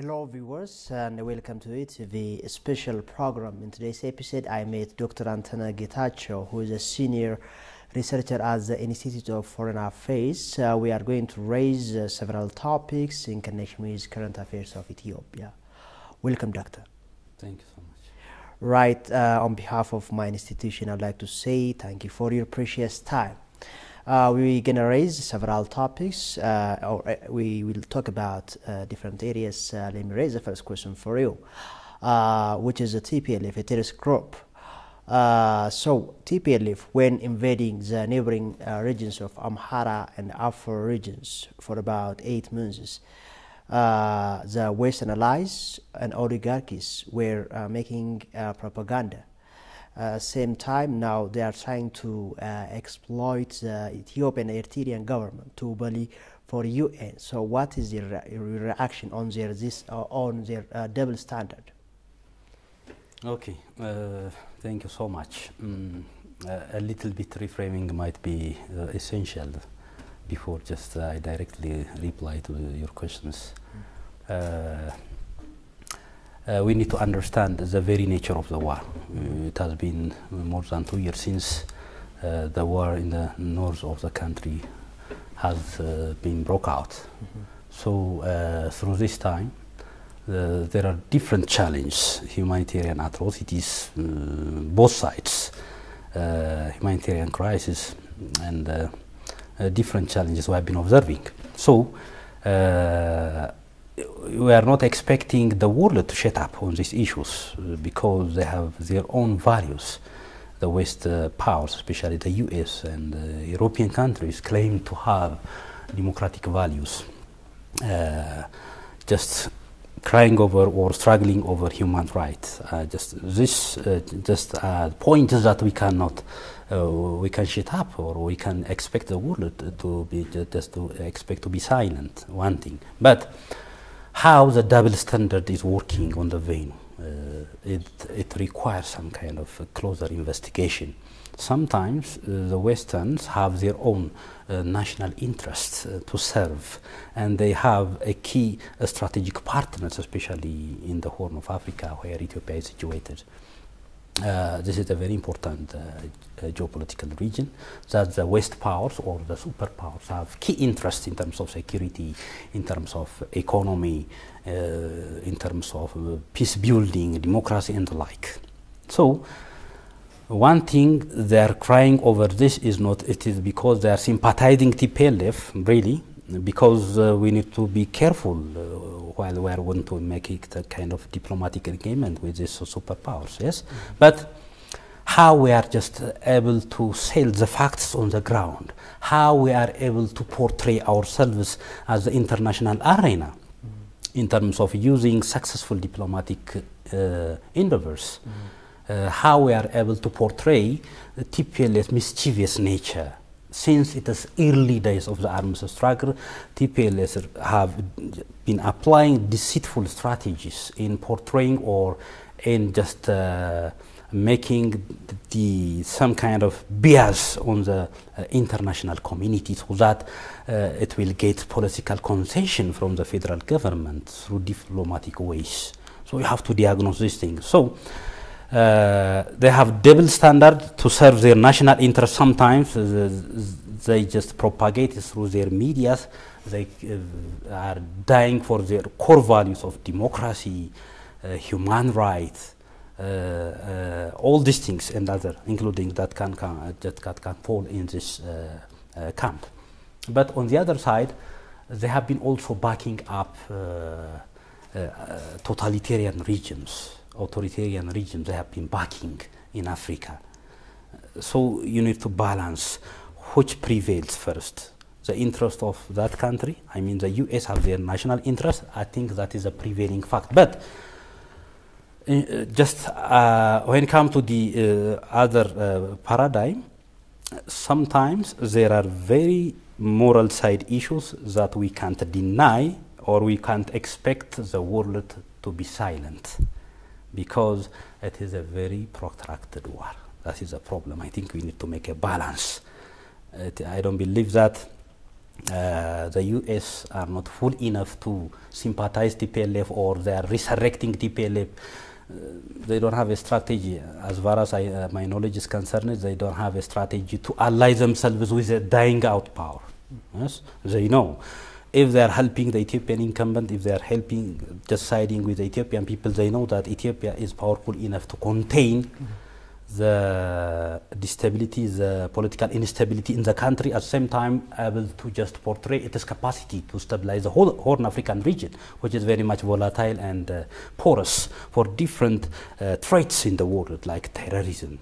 Hello viewers and welcome to it, the special program. In today's episode I met Dr. Anthony Getachew, who is a senior researcher at the Institute of Foreign Affairs. We are going to raise several topics in connection with current affairs of Ethiopia. Welcome, Doctor. Thank you so much. Right, on behalf of my institution, I'd like to say thank you for your precious time. We're going to raise several topics, we will talk about different areas. Let me raise the first question for you, which is the TPLF, a terrorist group. So TPLF, when invading the neighboring regions of Amhara and Afar regions for about 8 months, the Western allies and oligarchies were making propaganda. Same time now they are trying to exploit the Ethiopian Eritrean government to bully for UN. So what is your reaction on their double standard? Okay, thank you so much. A little bit reframing might be essential before just I directly reply to your questions. We need to understand the very nature of the war. It has been more than 2 years since the war in the north of the country has been broke out. So through this time, there are different challenges, humanitarian atrocities, both sides, humanitarian crisis, and different challenges we have been observing. So we are not expecting the world to shut up on these issues because they have their own values. The West powers, especially the US and European countries, claim to have democratic values, just crying over or struggling over human rights. This point is that we cannot, we can shut up, or we can expect the world to be just to expect to be silent. One thing, but how the double standard is working on the vein, it requires some kind of closer investigation. Sometimes the Westerns have their own national interests to serve, and they have a key strategic partners, especially in the Horn of Africa where Ethiopia is situated. This is a very important geopolitical region that the West powers or the superpowers have key interests in terms of security, in terms of economy, in terms of peace building, democracy and the like. So one thing they are crying over this is not, it is because they are sympathizing TPLF, really, because we need to be careful while we are going to make it a kind of diplomatic agreement with these superpowers, yes? But how we are just able to sell the facts on the ground, how we are able to portray ourselves as the international arena in terms of using successful diplomatic endeavors, how we are able to portray the TPLF's mischievous nature. Since it is early days of the arms struggle, TPLF have been applying deceitful strategies in portraying or in just making some kind of bias on the international community so that it will get political concession from the federal government through diplomatic ways. So we have to diagnose these things. So they have double standard to serve their national interest. Sometimes they just propagate it through their media. They are dying for their core values of democracy, human rights, all these things and other, including that can fall in this camp. But on the other side, they have been also backing up totalitarian regimes. Authoritarian regimes they have been backing in Africa. So you need to balance which prevails first. The interest of that country, I mean the US have their national interest, I think that is a prevailing fact. But just when it comes to the other paradigm, sometimes there are very moral side issues that we can't deny or we can't expect the world to be silent, because it is a very protracted war. That is a problem. I think we need to make a balance. I don't believe that the US are not full enough to sympathize TPLF, or they are resurrecting TPLF. They don't have a strategy. As far as my knowledge is concerned, they don't have a strategy to ally themselves with a dying out power. Yes? They know if they are helping the Ethiopian incumbent, if they are helping, just siding with the Ethiopian people, they know that Ethiopia is powerful enough to contain the instability, the political instability in the country, at the same time able to just portray its capacity to stabilize the whole Horn African region, which is very much volatile and porous for different threats in the world, like terrorism,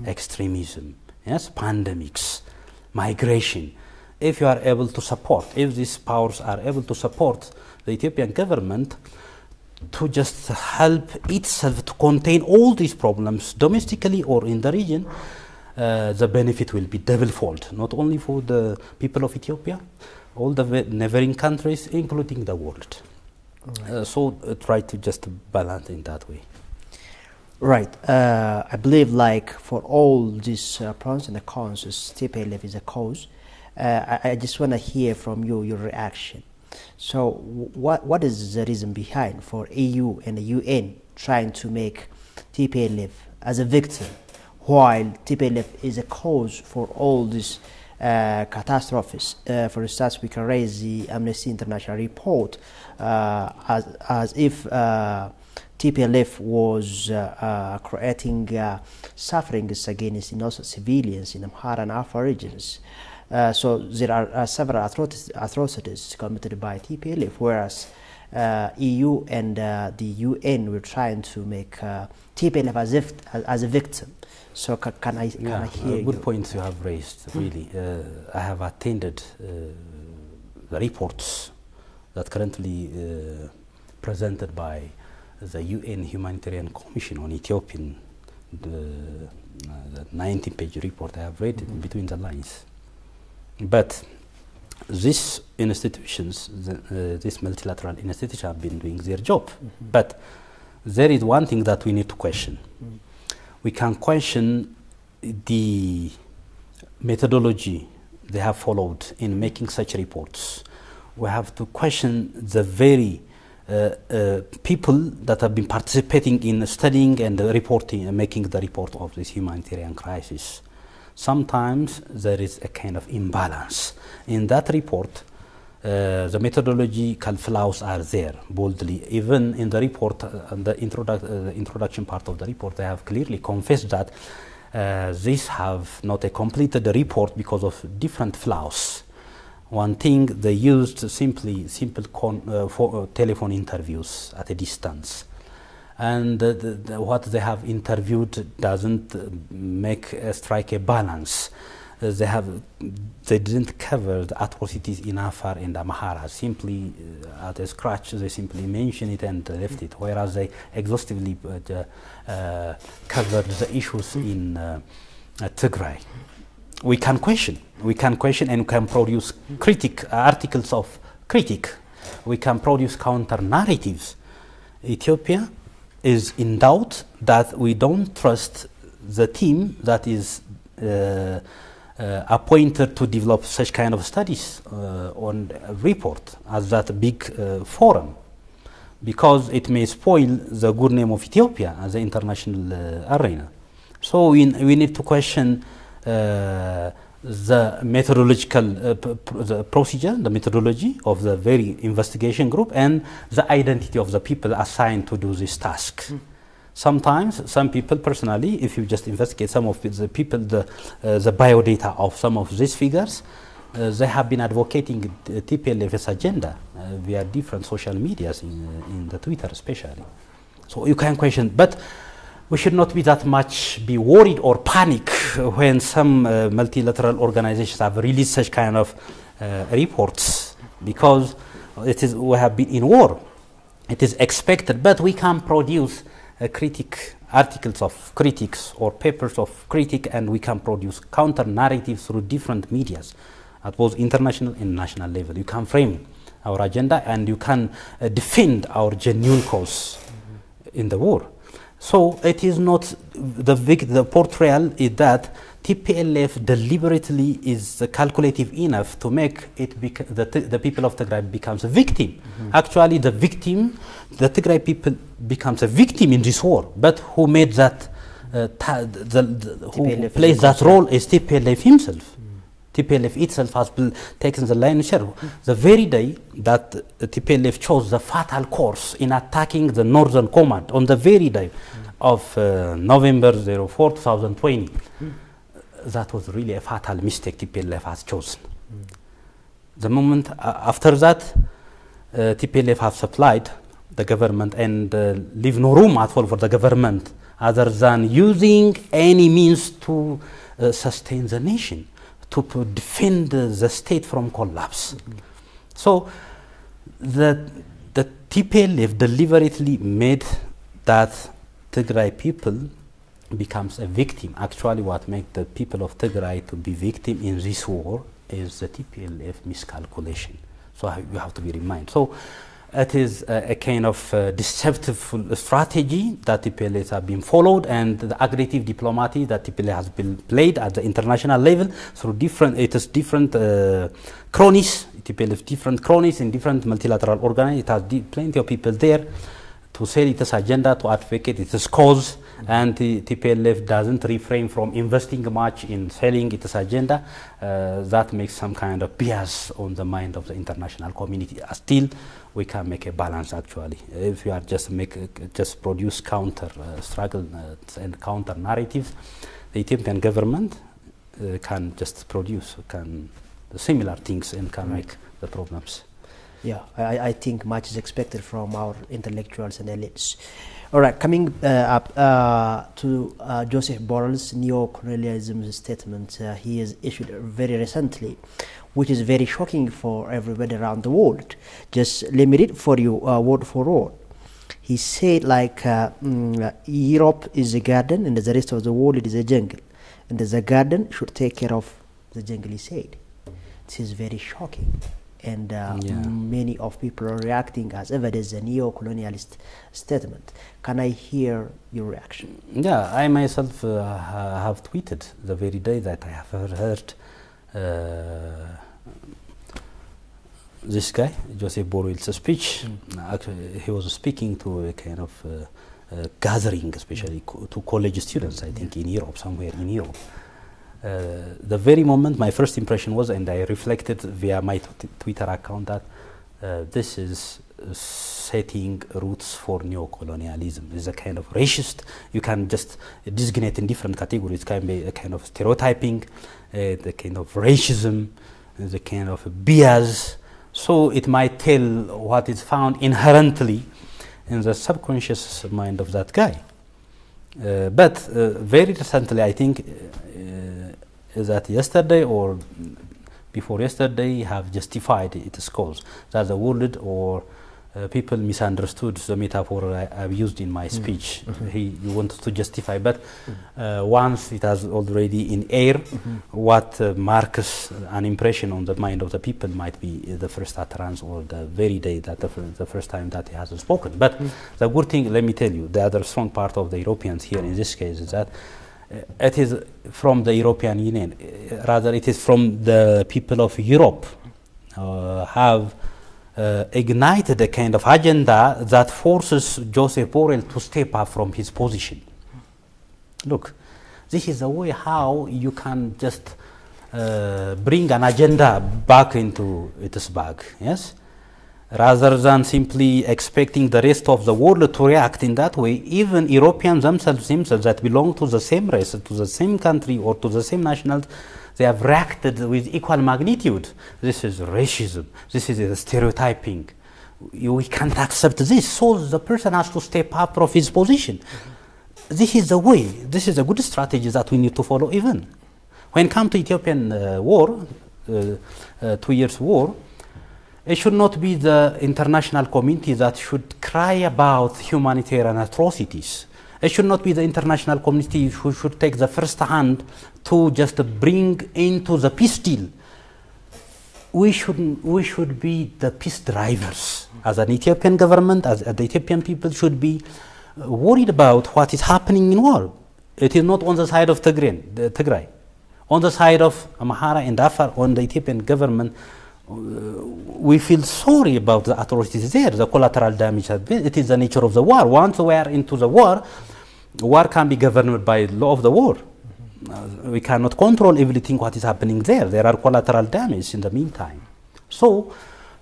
extremism, yes, pandemics, migration. If you are able to support, if these powers are able to support the Ethiopian government to just help itself to contain all these problems domestically or in the region, the benefit will be double-fold, not only for the people of Ethiopia, all the neighboring countries, including the world. Right. So try to just balance in that way. Right. I believe, like, for all these pros and the cons, TPLF is a cause. I just want to hear from you your reaction. So what is the reason behind for EU and the UN trying to make TPLF as a victim, while TPLF is a cause for all these catastrophes? For instance, we can raise the Amnesty International report as if TPLF was creating sufferings against innocent civilians in Amhara and Afar regions. So there are several atrocities committed by TPLF, whereas EU and the UN were trying to make TPLF as a victim. So can I hear you? Good points you have raised, really. I have attended the reports that currently presented by the UN Humanitarian Commission on Ethiopian, the 19-page report. I have read it between the lines. But these institutions, these multilateral institutions, have been doing their job. But there is one thing that we need to question. We can question the methodology they have followed in making such reports. We have to question the very people that have been participating in studying and reporting and making the report of this humanitarian crisis. Sometimes there is a kind of imbalance. In that report, the methodological flaws are there boldly. Even in the report, the introduction part of the report, they have clearly confessed that these have not completed the report because of different flaws. One thing, they used simple telephone interviews at a distance. And what they have interviewed doesn't strike a balance. They didn't cover the atrocities in Afar and Amhara. Simply at a scratch, they simply mention it and left it, whereas they exhaustively covered the issues in Tigray. We can question, and we can produce articles of critique. We can produce counter narratives. Ethiopia is in doubt that we don't trust the team that is appointed to develop such kind of studies on a report as that big forum, because it may spoil the good name of Ethiopia as an international arena. So we need to question the methodological the procedure, the methodology of the very investigation group, and the identity of the people assigned to do this task. Sometimes, some people personally, if you just investigate some of the people, the biodata of some of these figures, they have been advocating TPLF's agenda via different social medias, in the Twitter especially. So you can question, but we should not be that much worried or panic when some multilateral organizations have released such kind of reports, because we have been in war. It is expected, but we can produce articles of critics or papers of critique, and we can produce counter narratives through different medias at both international and national level. You can frame our agenda, and you can defend our genuine cause in the war. So it is not the portrayal is that TPLF deliberately is calculative enough to make it the people of Tigray becomes a victim. Actually, the Tigray people becomes a victim in this war. But who made that? Who plays that role is TPLF himself. TPLF itself has taken the lion's share. The very day that TPLF chose the fatal course in attacking the Northern Command, on the very day of November 04, 2020, that was really a fatal mistake TPLF has chosen. The moment after that, TPLF have supplied the government and leave no room at all for the government other than using any means to sustain the nation, to defend the state from collapse. So the TPLF deliberately made that Tigray people becomes a victim. Actually, what makes the people of Tigray to be victim in this war is the TPLF miscalculation. So you have to be reminded. So it is a kind of deceptive strategy that TPLF have been followed, and the aggressive diplomacy that TPLF has been played at the international level through different cronies. TPLF different cronies in different multilateral organizations. It has plenty of people there to sell its agenda, to advocate its cause, and the TPLF doesn't refrain from investing much in selling its agenda. That makes some kind of bias on the mind of the international community. Still, we can make a balance actually. If we are just produce counter struggle and counter narratives, the Ethiopian government can just produce similar things and can make the problems. Yeah, I think much is expected from our intellectuals and elites. All right, coming up to Joseph Borrell's neo-colonialism statement he has issued very recently, which is very shocking for everybody around the world. Just let me read for you word for word. He said like Europe is a garden and the rest of the world it is a jungle, and the garden should take care of the jungle, he said. This is very shocking. And many of people are reacting as if it is a neo-colonialist statement. Can I hear your reaction? Yeah, I myself have tweeted the very day that I have heard this guy, Joseph Borrell's speech. Actually, he was speaking to a kind of gathering, especially to college students, I think, in Europe, somewhere in Europe. The very moment, my first impression was, and I reflected via my Twitter account, that this is setting roots for neo-colonialism. It's a kind of racist. You can just designate in different categories. It can be a kind of stereotyping, the kind of racism, the kind of bias. So it might tell what is found inherently in the subconscious mind of that guy. But very recently, I think, is that yesterday or before yesterday have justified its cause, that the world or people misunderstood the metaphor I've used in my speech. He wanted to justify, but once it has already in air, what marks an impression on the mind of the people might be the first utterance or the very day that the first time that he has spoken. But the good thing, let me tell you, the other strong part of the Europeans here in this case is that it is from the European Union, rather it is from the people of Europe have ignited a kind of agenda that forces Joseph Borrell to step up from his position. Look, this is the way how you can just bring an agenda back into its bag, yes? Rather than simply expecting the rest of the world to react in that way, even Europeans themselves that belong to the same race, to the same country, or to the same nationality, they have reacted with equal magnitude. This is racism. This is stereotyping. We can't accept this. So the person has to step up from his position. This is the way. This is a good strategy that we need to follow even. When it comes to Ethiopian war, 2 years war, it should not be the international community that should cry about humanitarian atrocities. It should not be the international community who should take the first hand to just bring into the peace deal. We should be the peace drivers. As an Ethiopian government, as the Ethiopian people should be worried about what is happening in war. It is not on the side of Tigray. On the side of Amhara and Afar, on the Ethiopian government, we feel sorry about the authorities there. The collateral damage has been, it is the nature of the war. Once we are into the war can be governed by law of the war. We cannot control everything what is happening there. There are collateral damage in the meantime. So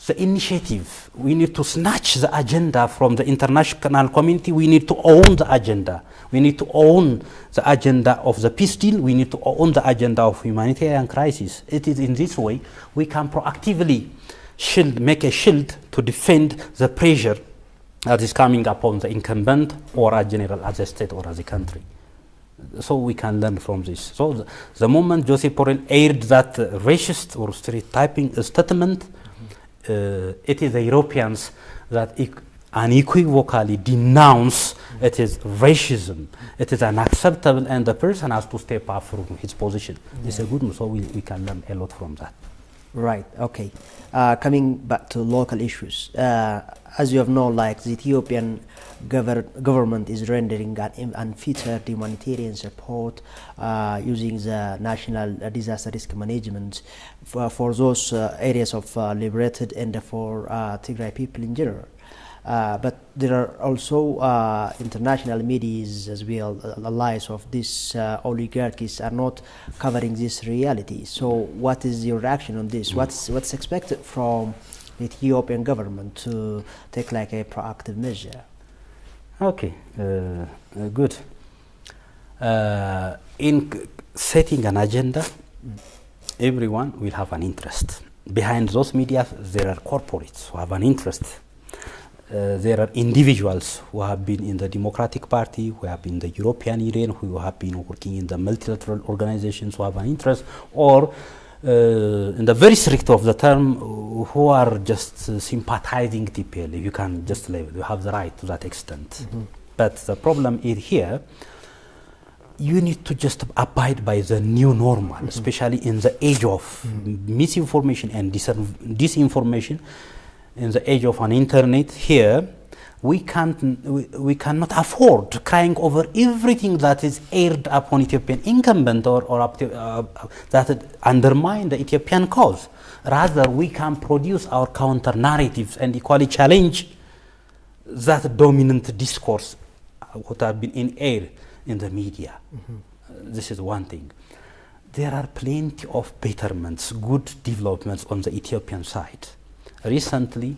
the initiative, we need to snatch the agenda from the international community. We need to own the agenda. We need to own the agenda of the peace deal. We need to own the agenda of humanitarian crisis. It is in this way we can proactively make a shield to defend the pressure that is coming upon the incumbent or a general as a state or as a country. So we can learn from this. So the moment Joseph Borrell aired that racist or stereotyping statement, it is the Europeans that unequivocally denounce it is racism. It is unacceptable, and the person has to step up from his position. It's a good move, so we can learn a lot from that. Right, okay. Coming back to local issues, as you have known, like the Ethiopian government is rendering an unfettered humanitarian support using the National Disaster Risk Management for those areas of liberated and for Tigray people in general. But there are also international media as well, allies of these oligarchies are not covering this reality. So what is your reaction on this? What's expected from the Ethiopian government to take like a proactive measure? Okay, good. In setting an agenda, everyone will have an interest. Behind those media, there are corporates who have an interest. There are individuals who have been in the Democratic Party, who have been in the European Union, who have been working in the multilateral organizations, who have an interest, or in the very strict of the term, who are just sympathizing TPLF. You can just label, you have the right to that extent. But the problem is here, you need to just abide by the new normal, especially in the age of misinformation and disinformation. In the age of an internet here, we cannot afford crying over everything that is aired upon Ethiopian incumbent or that undermine the Ethiopian cause. Rather, we can produce our counter narratives and equally challenge that dominant discourse what have been in air in the media. This is one thing. There are plenty of betterments, good developments on the Ethiopian side. Recently,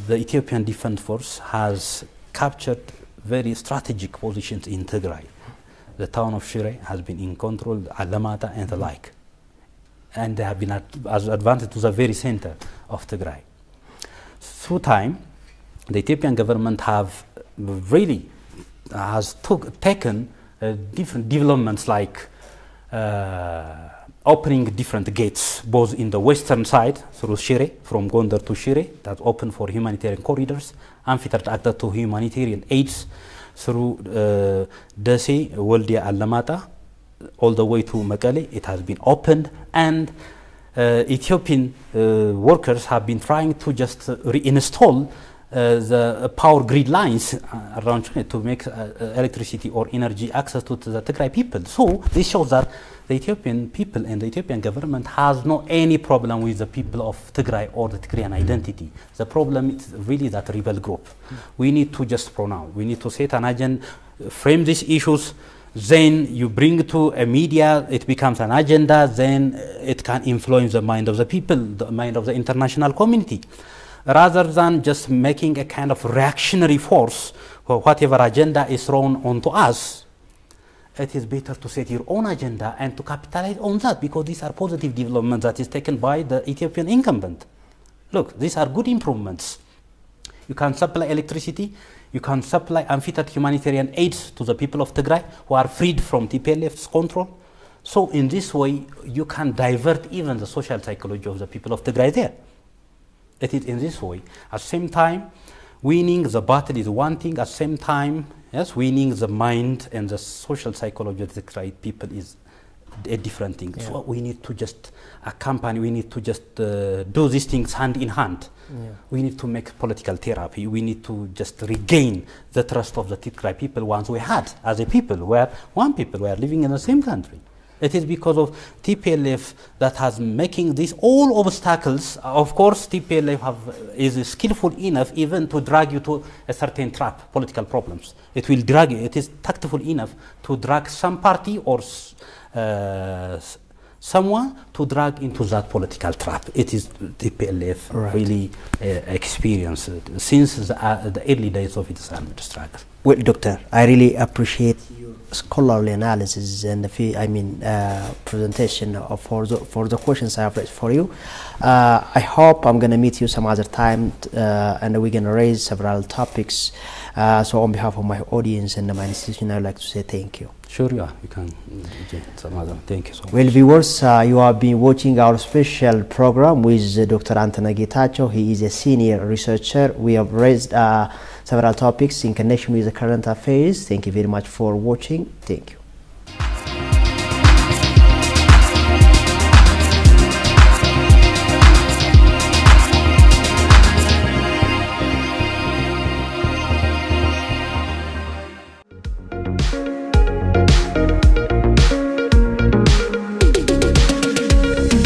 the Ethiopian Defense Force has captured very strategic positions in Tigray. The town of Shire has been in control, Alamata and the like. And they have been advanced to the very center of Tigray. Through time, the Ethiopian government have really taken different developments like opening different gates, both in the western side through Shire, from Gondar to Shire, that open for humanitarian corridors, unfettered access to humanitarian aids through Desi, Waldia, Alamata, all the way to Mekelle. It has been opened, and Ethiopian workers have been trying to just reinstall the power grid lines around Shire to make electricity or energy access to the Tigray people. So this shows that the Ethiopian people and the Ethiopian government has no any problem with the people of Tigray or the Tigrayan identity. The problem is really that rebel group. We need to just pronounce. We need to set an agenda, frame these issues. Then you bring to a media, it becomes an agenda. Then it can influence the mind of the people, the mind of the international community, rather than just making a kind of reactionary force for whatever agenda is thrown onto us. It is better to set your own agenda and to capitalize on that, because these are positive developments that is taken by the Ethiopian incumbent. Look, these are good improvements. You can supply electricity, you can supply unfettered humanitarian aids to the people of Tigray who are freed from TPLF's control. So in this way, you can divert even the social psychology of the people of Tigray there. It is in this way. At the same time, winning the battle is one thing. At the same time, yes, winning the mind and the social psychology of the Tigray people is a different thing. Yeah. So we need to just accompany, we need to just do these things hand in hand. Yeah. We need to make political therapy. We need to just regain the trust of the Tigray people once we had as a people, where one people were living in the same country. It is because of TPLF that has making these all obstacles. Of course, TPLF is skillful enough even to drag you to a certain trap, political problems. It will drag you. It is tactful enough to drag some party or someone to drag into that political trap. It is TPLF really experienced since the early days of its armed struggle. Well, Doctor, I really appreciate your scholarly analysis and presentation for the questions I have raised for you. I hope I'm going to meet you some other time and we're going to raise several topics. So on behalf of my audience and my institution, I'd like to say thank you. Sure, yeah, you can. Thank you so much. Well, viewers, you have been watching our special program with Dr. Anthony Getachew. He is a senior researcher. We have raised several topics in connection with the current affairs. Thank you very much for watching. Thank you.